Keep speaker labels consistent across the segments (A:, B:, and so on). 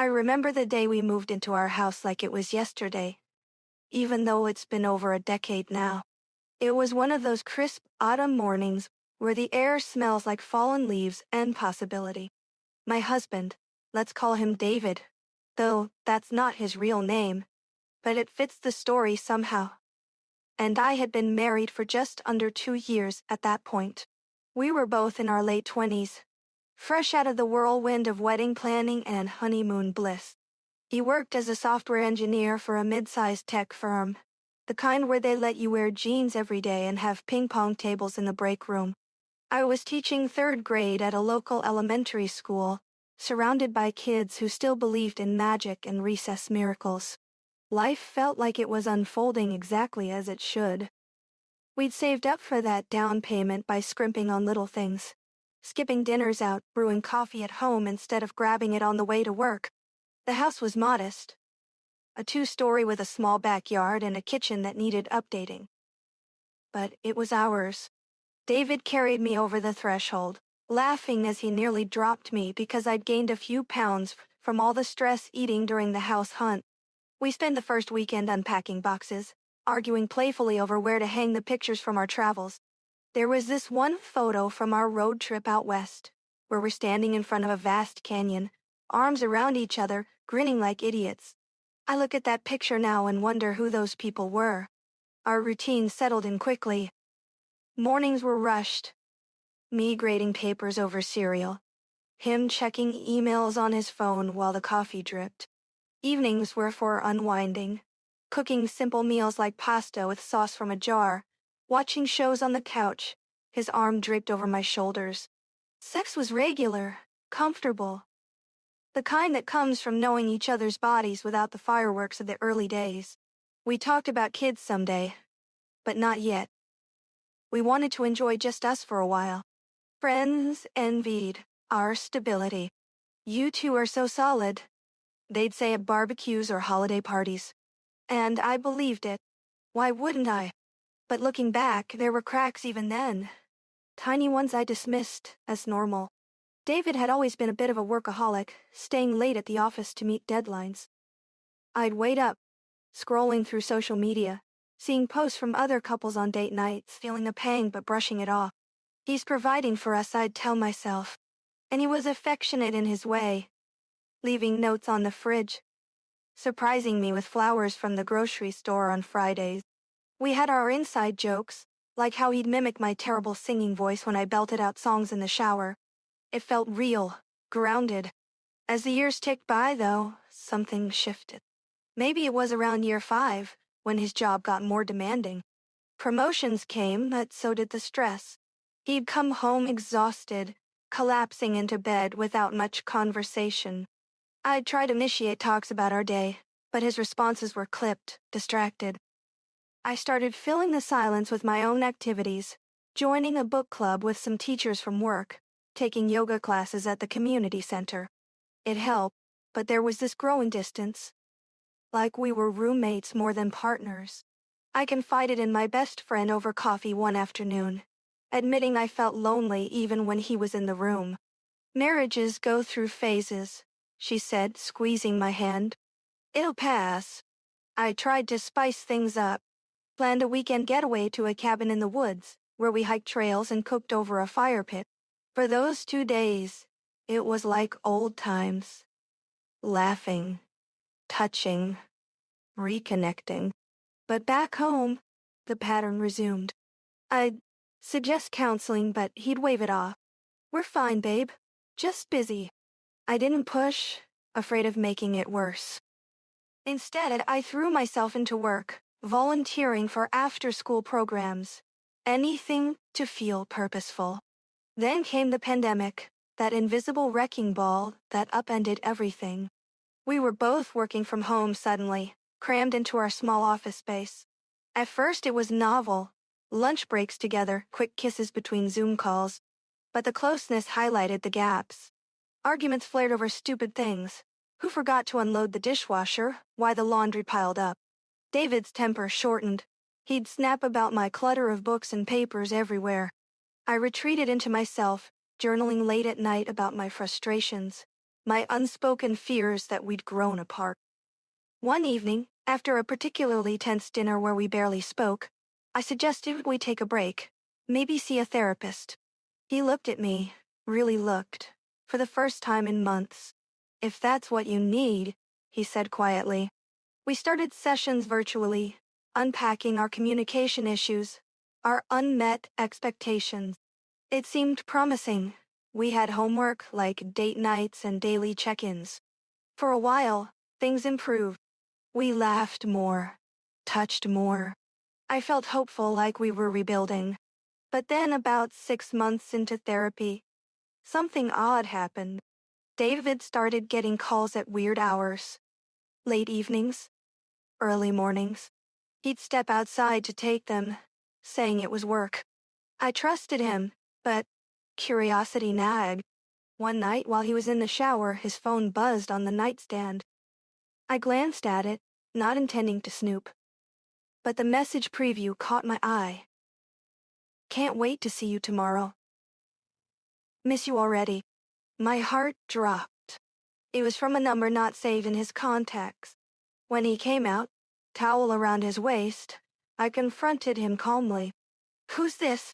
A: I remember the day we moved into our house like it was yesterday, even though it's been over a decade now. It was one of those crisp autumn mornings where the air smells like fallen leaves and possibility. My husband, let's call him David, though that's not his real name, but it fits the story somehow. And I had been married for just under 2 years at that point. We were both in our late 20s, fresh out of the whirlwind of wedding planning and honeymoon bliss. He worked as a software engineer for a mid-sized tech firm, the kind where they let you wear jeans every day and have ping-pong tables in the break room. I was teaching third grade at a local elementary school, surrounded by kids who still believed in magic and recess miracles. Life felt like it was unfolding exactly as it should. We'd saved up for that down payment by scrimping on little things, skipping dinners out, brewing coffee at home instead of grabbing it on the way to work. The house was modest, a 2-story with a small backyard and a kitchen that needed updating. But it was ours. David carried me over the threshold, laughing as he nearly dropped me because I'd gained a few pounds from all the stress eating during the house hunt. We spent the first weekend unpacking boxes, arguing playfully over where to hang the pictures from our travels. There was this one photo from our road trip out west, where we're standing in front of a vast canyon, arms around each other, grinning like idiots. I look at that picture now and wonder who those people were. Our routine settled in quickly. Mornings were rushed. Me grading papers over cereal. Him checking emails on his phone while the coffee dripped. Evenings were for unwinding, cooking simple meals like pasta with sauce from a jar, watching shows on the couch, his arm draped over my shoulders. Sex was regular, comfortable. The kind that comes from knowing each other's bodies without the fireworks of the early days. We talked about kids someday, but not yet. We wanted to enjoy just us for a while. Friends envied our stability. "You two are so solid," they'd say at barbecues or holiday parties. And I believed it. Why wouldn't I? But looking back, there were cracks even then. Tiny ones I dismissed as normal. David had always been a bit of a workaholic, staying late at the office to meet deadlines. I'd wait up, scrolling through social media, seeing posts from other couples on date nights, feeling a pang but brushing it off. He's providing for us, I'd tell myself. And he was affectionate in his way, leaving notes on the fridge, surprising me with flowers from the grocery store on Fridays. We had our inside jokes, like how he'd mimic my terrible singing voice when I belted out songs in the shower. It felt real, grounded. As the years ticked by, though, something shifted. Maybe it was around year 5, when his job got more demanding. Promotions came, but so did the stress. He'd come home exhausted, collapsing into bed without much conversation. I'd try to initiate talks about our day, but his responses were clipped, distracted. I started filling the silence with my own activities, joining a book club with some teachers from work, taking yoga classes at the community center. It helped, but there was this growing distance. Like we were roommates more than partners. I confided in my best friend over coffee one afternoon, admitting I felt lonely even when he was in the room. "Marriages go through phases," she said, squeezing my hand. "It'll pass." I tried to spice things up, planned a weekend getaway to a cabin in the woods, where we hiked trails and cooked over a fire pit. For those 2 days, it was like old times. Laughing, touching, reconnecting. But back home, the pattern resumed. I'd suggest counseling, but he'd wave it off. "We're fine, babe. Just busy." I didn't push, afraid of making it worse. Instead, I threw myself into work, volunteering for after-school programs. Anything to feel purposeful. Then came the pandemic, that invisible wrecking ball that upended everything. We were both working from home suddenly, crammed into our small office space. At first it was novel, lunch breaks together, quick kisses between Zoom calls. But the closeness highlighted the gaps. Arguments flared over stupid things. Who forgot to unload the dishwasher? Why the laundry piled up? David's temper shortened. He'd snap about my clutter of books and papers everywhere. I retreated into myself, journaling late at night about my frustrations. my unspoken fears that we'd grown apart. One evening, after a particularly tense dinner where we barely spoke, I suggested we take a break, maybe see a therapist. He looked at me, really looked, for the first time in months. If that's what you need, he said quietly. We started sessions virtually, unpacking our communication issues, our unmet expectations. It seemed promising. We had homework like date nights and daily check-ins. For a while, things improved. We laughed more, touched more. I felt hopeful like we were rebuilding. But then about 6 months into therapy, something odd happened. David started getting calls at weird hours. Late evenings, early mornings. He'd step outside to take them, saying it was work. I trusted him, but curiosity nagged. One night while he was in the shower, his phone buzzed on the nightstand. I glanced at it, not intending to snoop. But the message preview caught my eye. Can't wait to see you tomorrow. Miss you already. My heart dropped. It was from a number not saved in his contacts. When he came out, towel around his waist, I confronted him calmly. Who's this?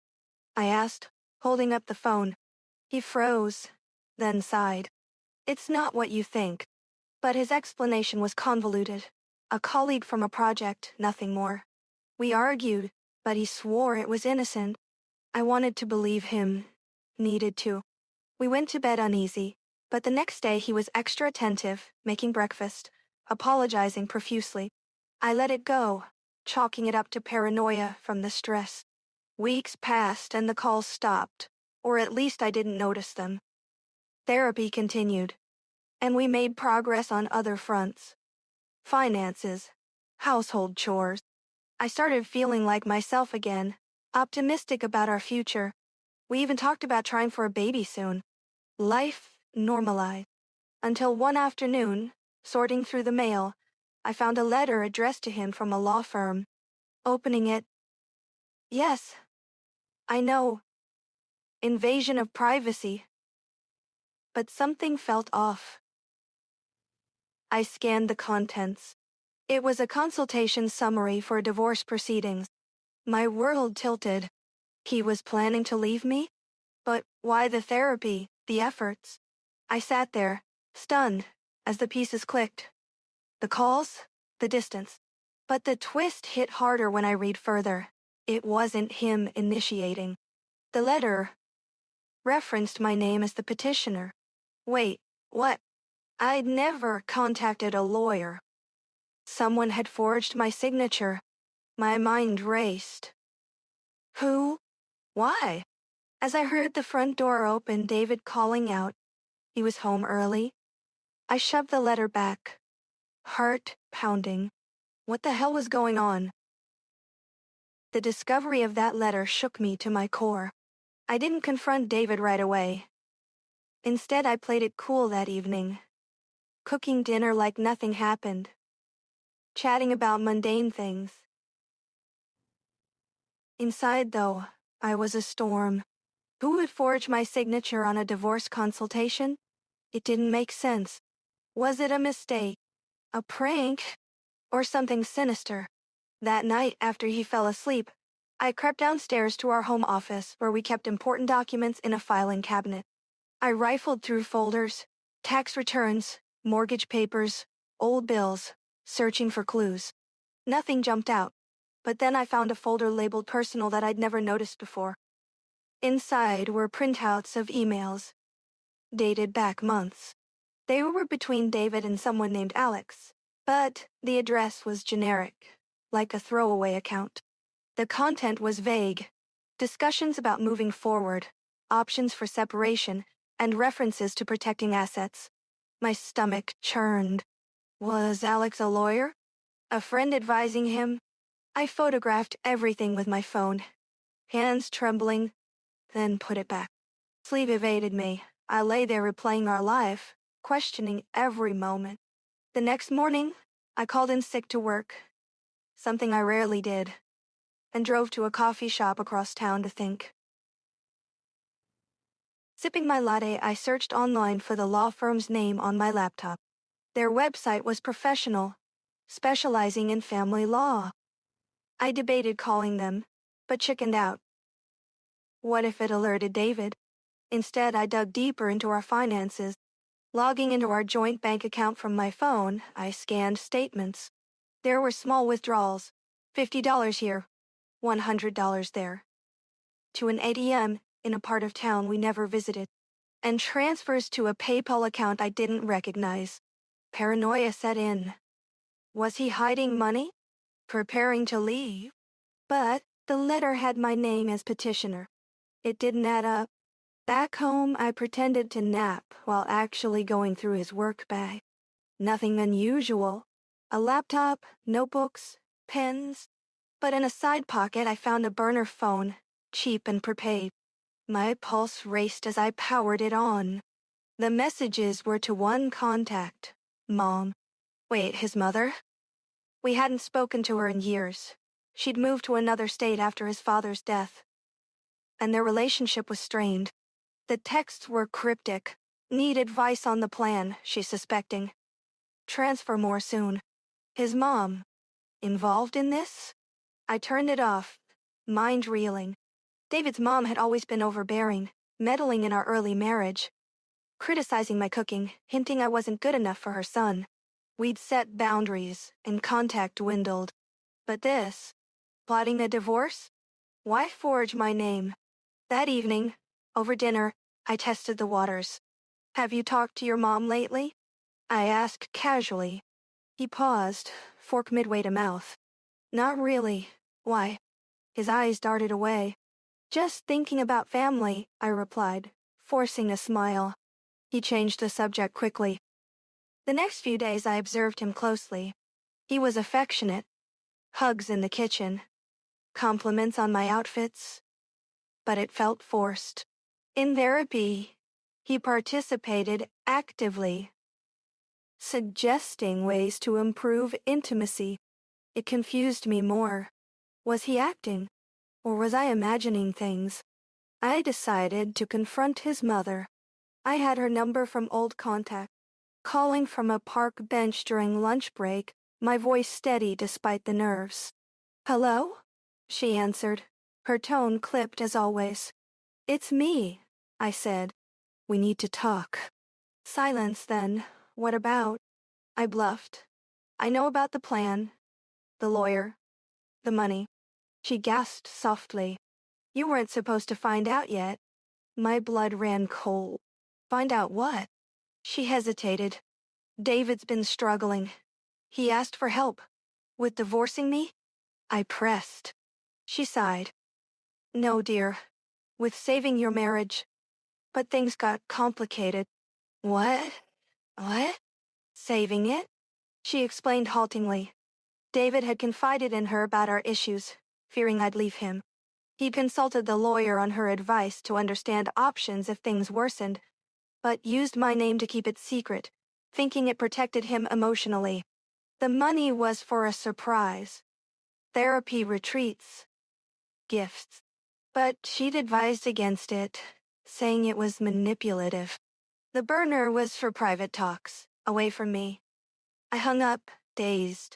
A: I asked, holding up the phone. He froze, then sighed. It's not what you think. But his explanation was convoluted. A colleague from a project, nothing more. We argued, but he swore it was innocent. I wanted to believe him. Needed to. We went to bed uneasy, but the next day he was extra attentive, making breakfast, apologizing profusely. I let it go, chalking it up to paranoia from the stress. Weeks passed and the calls stopped, or at least I didn't notice them. Therapy continued, and we made progress on other fronts. Finances, household chores. I started feeling like myself again, optimistic about our future. We even talked about trying for a baby soon. Life normalized. Until one afternoon, sorting through the mail, I found a letter addressed to him from a law firm. Opening it. Yes, I know. Invasion of privacy. But something felt off. I scanned the contents. It was a consultation summary for divorce proceedings. My world tilted. He was planning to leave me? But why the therapy, the efforts? I sat there, stunned, as the pieces clicked. The calls, the distance. But the twist hit harder when I read further. It wasn't him initiating. The letter referenced my name as the petitioner. Wait, what? I'd never contacted a lawyer. Someone had forged my signature. My mind raced. Who? Why? As I heard the front door open, David calling out. He was home early. I shoved the letter back. Heart pounding. What the hell was going on? The discovery of that letter shook me to my core. I didn't confront David right away. Instead, I played it cool that evening, cooking dinner like nothing happened, chatting about mundane things. Inside, though, I was a storm. Who would forge my signature on a divorce consultation? It didn't make sense. Was it a mistake? A prank? Or something sinister? That night, after he fell asleep, I crept downstairs to our home office where we kept important documents in a filing cabinet. I rifled through folders, tax returns, mortgage papers, old bills, searching for clues. Nothing jumped out, but then I found a folder labeled personal that I'd never noticed before. Inside were printouts of emails, dated back months. They were between David and someone named Alex, but the address was generic, like a throwaway account. The content was vague. Discussions about moving forward, options for separation, and references to protecting assets. My stomach churned. Was Alex a lawyer? A friend advising him? I photographed everything with my phone, hands trembling, then put it back. Sleep evaded me. I lay there replaying our life, questioning every moment. The next morning, I called in sick to work, something I rarely did, and drove to a coffee shop across town to think. Sipping my latte, I searched online for the law firm's name on my laptop. Their website was professional, specializing in family law. I debated calling them, but chickened out. What if it alerted David? Instead, I dug deeper into our finances. Logging into our joint bank account from my phone, I scanned statements. There were small withdrawals, $50 here, $100 there, to an ATM in a part of town we never visited, and transfers to a PayPal account I didn't recognize. Paranoia set in. Was he hiding money? Preparing to leave? But the letter had my name as petitioner. It didn't add up. Back home, I pretended to nap while actually going through his work bag. Nothing unusual. A laptop, notebooks, pens. But in a side pocket, I found a burner phone, cheap and prepaid. My pulse raced as I powered it on. The messages were to one contact, Mom. Wait, his mother? We hadn't spoken to her in years. She'd moved to another state after his father's death, and their relationship was strained. The texts were cryptic. Need advice on the plan, she's suspecting. Transfer more soon. His mom. Involved in this? I turned it off, mind reeling. David's mom had always been overbearing, meddling in our early marriage, criticizing my cooking, hinting I wasn't good enough for her son. We'd set boundaries, and contact dwindled. But this, plotting a divorce? Why forge my name? That evening, over dinner, I tested the waters. Have you talked to your mom lately? I asked casually. He paused, fork midway to mouth. Not really. Why? His eyes darted away. Just thinking about family, I replied, forcing a smile. He changed the subject quickly. The next few days I observed him closely. He was affectionate. Hugs in the kitchen. Compliments on my outfits. But it felt forced. In therapy, he participated actively, suggesting ways to improve intimacy. It confused me more. Was he acting? Or was I imagining things? I decided to confront his mother. I had her number from old contact. Calling from a park bench during lunch break, my voice steady despite the nerves. Hello? She answered. Her tone clipped as always. It's me, I said. We need to talk. Silence then. What about? I bluffed. I know about the plan, the lawyer, the money. She gasped softly. You weren't supposed to find out yet. My blood ran cold. Find out what? She hesitated. David's been struggling. He asked for help. With divorcing me? I pressed. She sighed. No, dear. With saving your marriage. But things got complicated. What? What? Saving it? She explained haltingly. David had confided in her about our issues, fearing I'd leave him. He'd consulted the lawyer on her advice to understand options if things worsened, but used my name to keep it secret, thinking it protected him emotionally. The money was for a surprise. Therapy retreats. Gifts. But she'd advised against it, saying it was manipulative. The burner was for private talks, away from me. I hung up, dazed.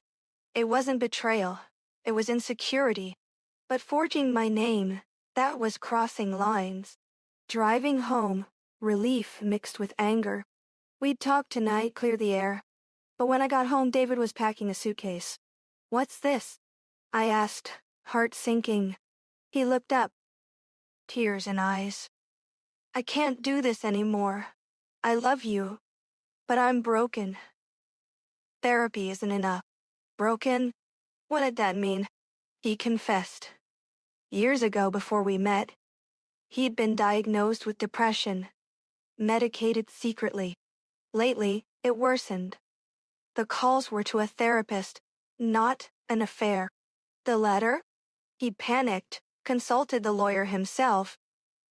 A: It wasn't betrayal. It was insecurity. But forging my name, that was crossing lines. Driving home, relief mixed with anger. We'd talk tonight, clear the air. But when I got home, David was packing a suitcase. What's this? I asked, heart sinking. He looked up, tears in eyes. I can't do this anymore. I love you, but I'm broken. Therapy isn't enough. Broken? What did that mean? He confessed. Years ago, before we met, he'd been diagnosed with depression, medicated secretly. Lately, it worsened. The calls were to a therapist, not an affair. The letter? He panicked, consulted the lawyer himself,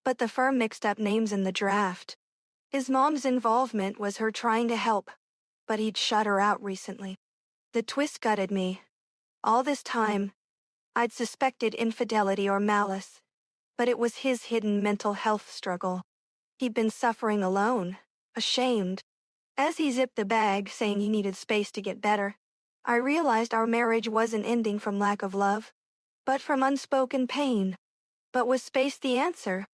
A: but the firm mixed up names in the draft. His mom's involvement was her trying to help, but he'd shut her out recently. The twist gutted me. All this time, I'd suspected infidelity or malice, but it was his hidden mental health struggle. He'd been suffering alone, ashamed. As he zipped the bag, saying he needed space to get better, I realized our marriage wasn't ending from lack of love, but from unspoken pain. But was space the answer,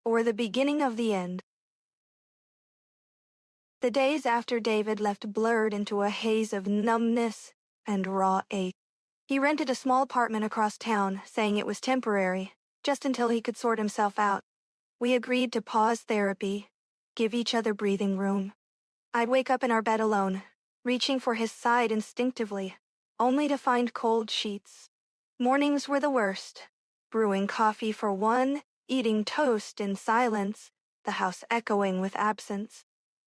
A: or the beginning of the end? The days after David left blurred into a haze of numbness and raw ache. He rented a small apartment across town, saying it was temporary, just until he could sort himself out. We agreed to pause therapy, give each other breathing room. I'd wake up in our bed alone, reaching for his side instinctively, only to find cold sheets. Mornings were the worst. Brewing coffee for one, eating toast in silence, the house echoing with absence.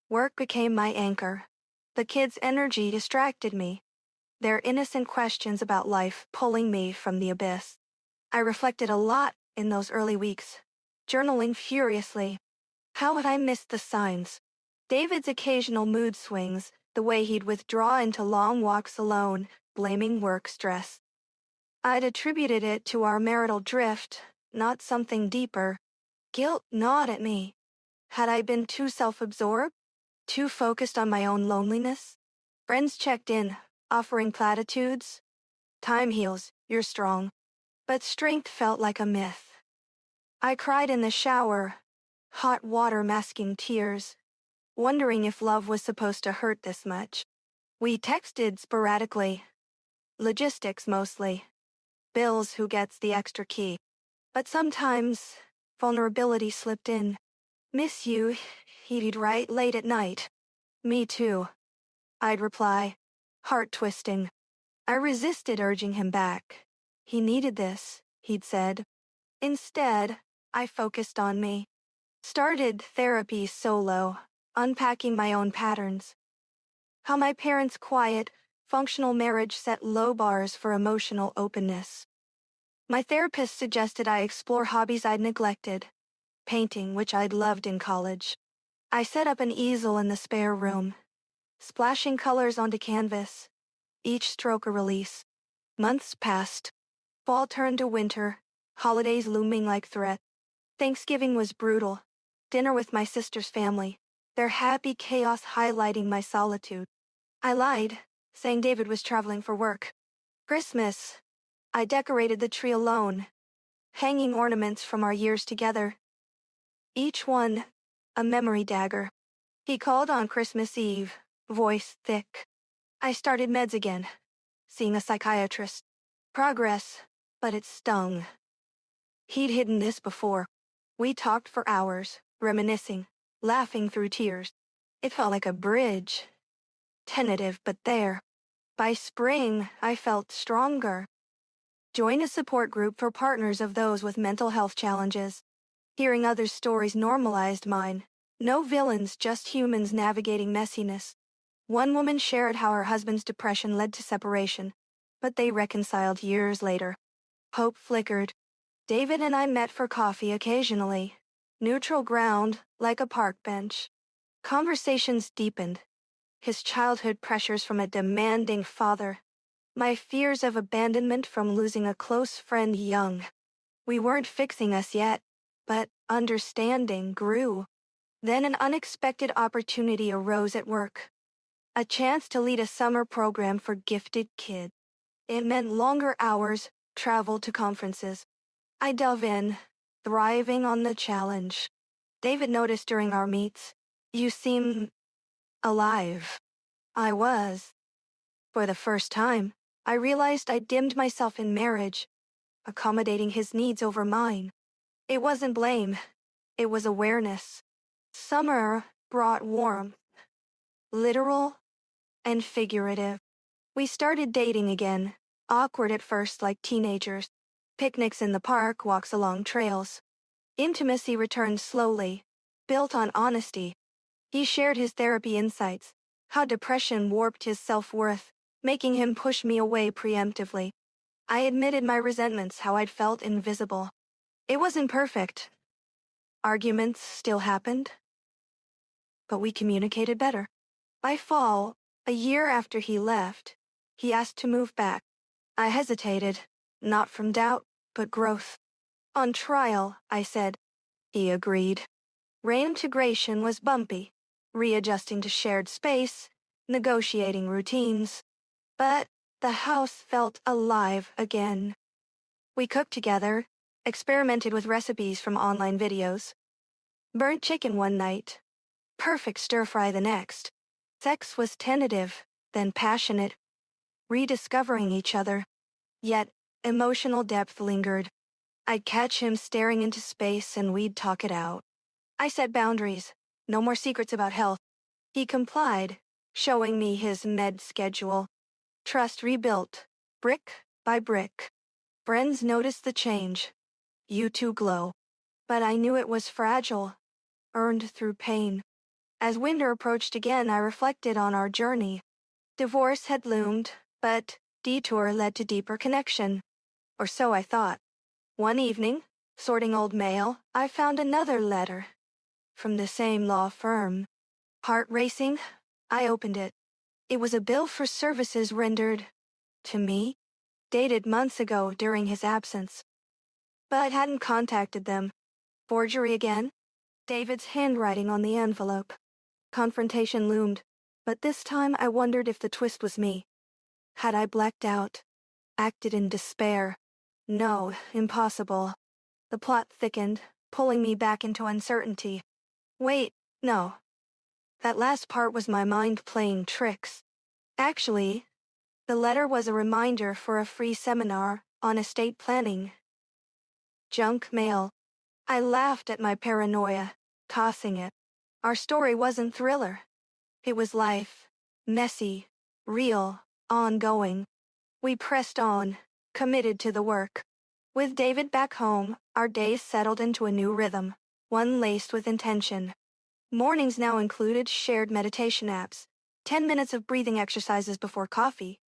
A: Work became my anchor. The kids' energy distracted me, their innocent questions about life pulling me from the abyss. I reflected a lot in those early weeks, journaling furiously. How had I missed the signs? David's occasional mood swings, the way he'd withdraw into long walks alone, blaming work stress. I'd attributed it to our marital drift, not something deeper. Guilt gnawed at me. Had I been too self-absorbed? Too focused on my own loneliness? Friends checked in, offering platitudes. Time heals, you're strong. But strength felt like a myth. I cried in the shower, hot water masking tears, wondering if love was supposed to hurt this much. We texted sporadically. Logistics mostly. Bills, who gets the extra key. But sometimes, vulnerability slipped in. Miss you, he'd write late at night. Me too. I'd reply, heart twisting. I resisted urging him back. He needed this, he'd said. Instead, I focused on me. Started therapy solo, unpacking my own patterns. How my parents' quiet, functional marriage set low bars for emotional openness. My therapist suggested I explore hobbies I'd neglected, painting, which I'd loved in college. I set up an easel in the spare room, splashing colors onto canvas, each stroke a release. Months passed. Fall turned to winter, holidays looming like threat. Thanksgiving was brutal. Dinner with my sister's family, their happy chaos highlighting my solitude. I lied, saying David was traveling for work. Christmas. I decorated the tree alone, hanging ornaments from our years together. Each one, a memory dagger. He called on Christmas Eve, voice thick. I started meds again, seeing a psychiatrist. Progress, but it stung. He'd hidden this before. We talked for hours, reminiscing, laughing through tears. It felt like a bridge. Tentative, but there. By spring, I felt stronger. Join a support group for partners of those with mental health challenges. Hearing others' stories normalized mine. No villains, just humans navigating messiness. One woman shared how her husband's depression led to separation, but they reconciled years later. Hope flickered. David and I met for coffee occasionally. Neutral ground, like a park bench. Conversations deepened. His childhood pressures from a demanding father. My fears of abandonment from losing a close friend young. We weren't fixing us yet, but understanding grew. Then an unexpected opportunity arose at work. A chance to lead a summer program for gifted kids. It meant longer hours, travel to conferences. I dove in, thriving on the challenge. David noticed during our meets, "You seem alive." I was. For the first time, I realized I dimmed myself in marriage, accommodating his needs over mine. It wasn't blame, it was awareness. Summer brought warmth, literal and figurative. We started dating again, awkward at first like teenagers. Picnics in the park, walks along trails. Intimacy returned slowly, built on honesty. He shared his therapy insights, how depression warped his self-worth, making him push me away preemptively. I admitted my resentments, how I'd felt invisible. It wasn't perfect. Arguments still happened, but we communicated better. By fall, a year after he left, he asked to move back. I hesitated, not from doubt, but growth. On trial, I said. He agreed. Reintegration was bumpy, readjusting to shared space, negotiating routines. But the house felt alive again. We cooked together, experimented with recipes from online videos. Burnt chicken one night, perfect stir-fry the next. Sex was tentative, then passionate, rediscovering each other. Yet, emotional depth lingered. I'd catch him staring into space and we'd talk it out. I set boundaries. No more secrets about health. He complied, showing me his med schedule. Trust rebuilt, brick by brick. Friends noticed the change. You two glow. But I knew it was fragile, earned through pain. As winter approached again, I reflected on our journey. Divorce had loomed, but detour led to deeper connection. Or so I thought. One evening, sorting old mail, I found another letter. From the same law firm. Heart racing, I opened it. It was a bill for services rendered to me, dated months ago during his absence. But I hadn't contacted them. Forgery again? David's handwriting on the envelope. Confrontation loomed, but this time I wondered if the twist was me. Had I blacked out? Acted in despair? No, impossible. The plot thickened, pulling me back into uncertainty. Wait, no. That last part was my mind playing tricks. Actually, the letter was a reminder for a free seminar on estate planning. Junk mail. I laughed at my paranoia, tossing it. Our story wasn't thriller. It was life. Messy, real, ongoing. We pressed on, committed to the work. With David back home, our days settled into a new rhythm, one laced with intention. Mornings now included shared meditation apps, 10 minutes of breathing exercises before coffee.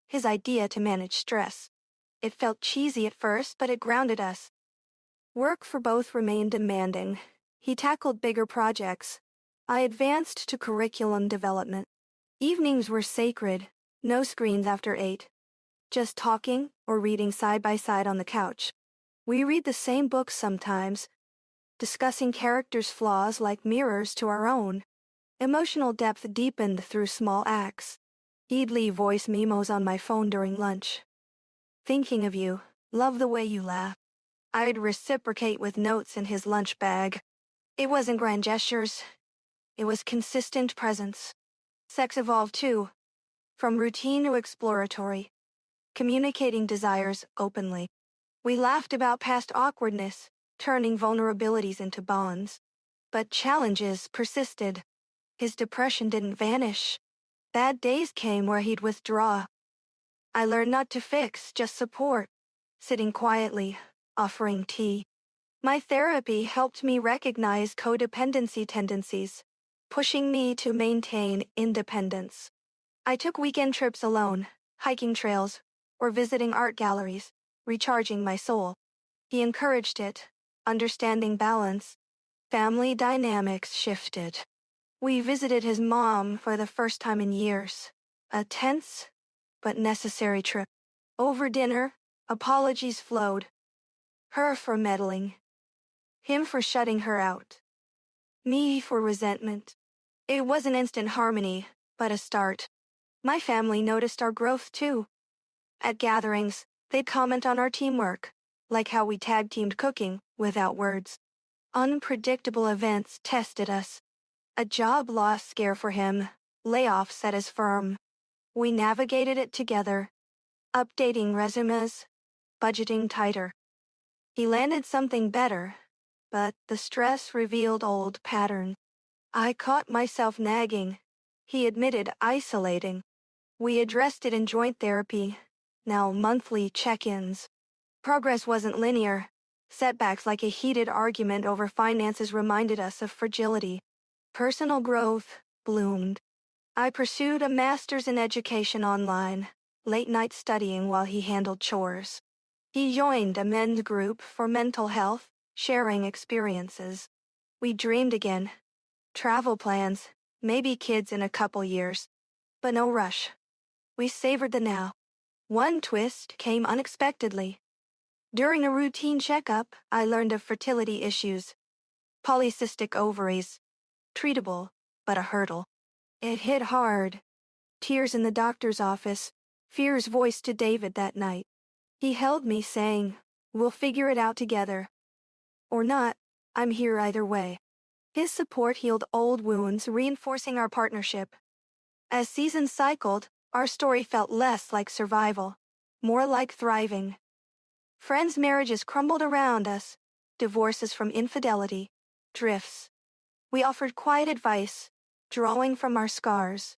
A: His idea to manage stress. It felt cheesy at first, but it grounded us. Work for both remained demanding. He tackled bigger projects. I advanced to curriculum development. Evenings were sacred, no screens after 8. Just talking or reading side by side on the couch. We read the same books sometimes, discussing characters' flaws like mirrors to our own. Emotional depth deepened through small acts. He'd leave voice memos on my phone during lunch. Thinking of you, love the way you laugh. I'd reciprocate with notes in his lunch bag. It wasn't grand gestures. It was consistent presence. Sex evolved too, from routine to exploratory, communicating desires openly. We laughed about past awkwardness, turning vulnerabilities into bonds. But challenges persisted. His depression didn't vanish. Bad days came where he'd withdraw. I learned not to fix, just support, sitting quietly, offering tea. My therapy helped me recognize codependency tendencies, pushing me to maintain independence. I took weekend trips alone, hiking trails, or visiting art galleries, recharging my soul. He encouraged it, understanding balance. Family dynamics shifted. We visited his mom for the first time in years. A tense, but necessary trip. Over dinner, apologies flowed. Her for meddling. Him for shutting her out. Me for resentment. It wasn't instant harmony, but a start. My family noticed our growth too. At gatherings, they'd comment on our teamwork, like how we tag-teamed cooking without words. Unpredictable events tested us. A job loss scare for him, layoffs at his firm. We navigated it together, updating resumes, budgeting tighter. He landed something better, but the stress revealed old patterns. I caught myself nagging. He admitted isolating. We addressed it in joint therapy, now monthly check-ins. Progress wasn't linear. Setbacks like a heated argument over finances reminded us of fragility. Personal growth bloomed. I pursued a master's in education online, late night studying while he handled chores. He joined a men's group for mental health, sharing experiences. We dreamed again. Travel plans, maybe kids in a couple years. But no rush. We savored the now. One twist came unexpectedly. During a routine checkup, I learned of fertility issues. Polycystic ovaries. Treatable, but a hurdle. It hit hard. Tears in the doctor's office. Fear's voice to David that night. He held me, saying, "We'll figure it out together. Or not, I'm here either way." His support healed old wounds, reinforcing our partnership. As seasons cycled, our story felt less like survival, more like thriving. Friends' marriages crumbled around us, divorces from infidelity, drifts. We offered quiet advice, drawing from our scars.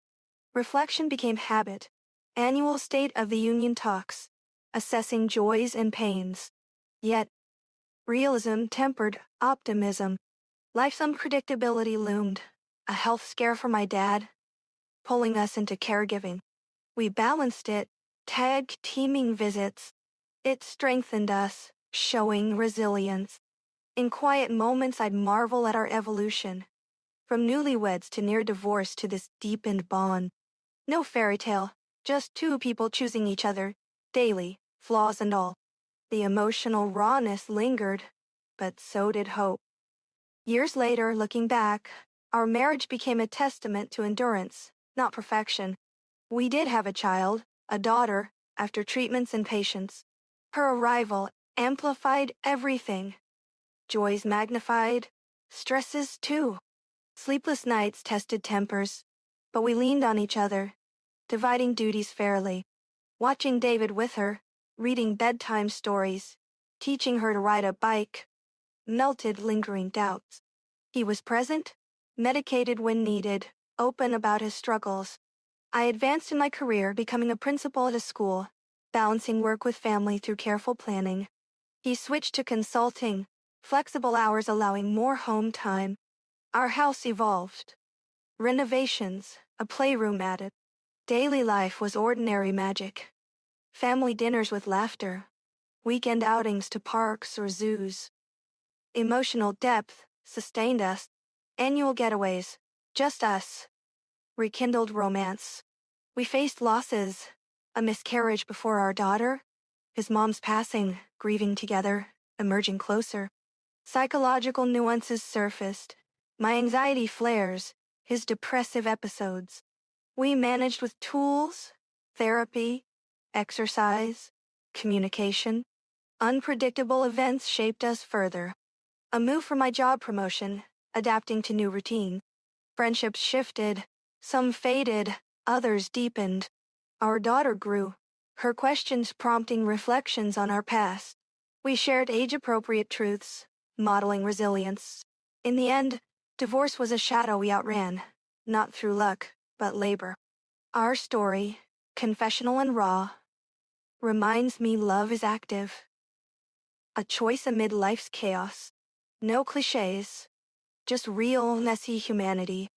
A: Reflection became habit, annual State of the Union talks, assessing joys and pains. Yet, realism tempered optimism. Life's unpredictability loomed, a health scare for my dad, pulling us into caregiving. We balanced it, tag teaming visits. It strengthened us, showing resilience. In quiet moments, I'd marvel at our evolution. From newlyweds to near divorce to this deepened bond. No fairy tale, just two people choosing each other, daily, flaws and all. The emotional rawness lingered, but so did hope. Years later, looking back, our marriage became a testament to endurance, not perfection. We did have a child, a daughter, after treatments and patience. Her arrival amplified everything. Joys magnified, stresses too. Sleepless nights tested tempers, but we leaned on each other, dividing duties fairly. Watching David with her, reading bedtime stories, teaching her to ride a bike, melted lingering doubts. He was present, medicated when needed, open about his struggles. I advanced in my career, becoming a principal at a school, balancing work with family through careful planning. He switched to consulting, flexible hours allowing more home time. Our house evolved. Renovations, a playroom added. Daily life was ordinary magic. Family dinners with laughter. Weekend outings to parks or zoos. Emotional depth sustained us. Annual getaways, just us. Rekindled romance. We faced losses. A miscarriage before our daughter. His mom's passing, grieving together, emerging closer. Psychological nuances surfaced. My anxiety flares, his depressive episodes. We managed with tools, therapy, exercise, communication. Unpredictable events shaped us further. A move for my job promotion, adapting to new routine. Friendships shifted, some faded, others deepened. Our daughter grew, her questions prompting reflections on our past. We shared age-appropriate truths, modeling resilience. In the end, divorce was a shadow we outran, not through luck, but labor. Our story, confessional and raw, reminds me love is active. A choice amid life's chaos. No cliches, just real, messy humanity.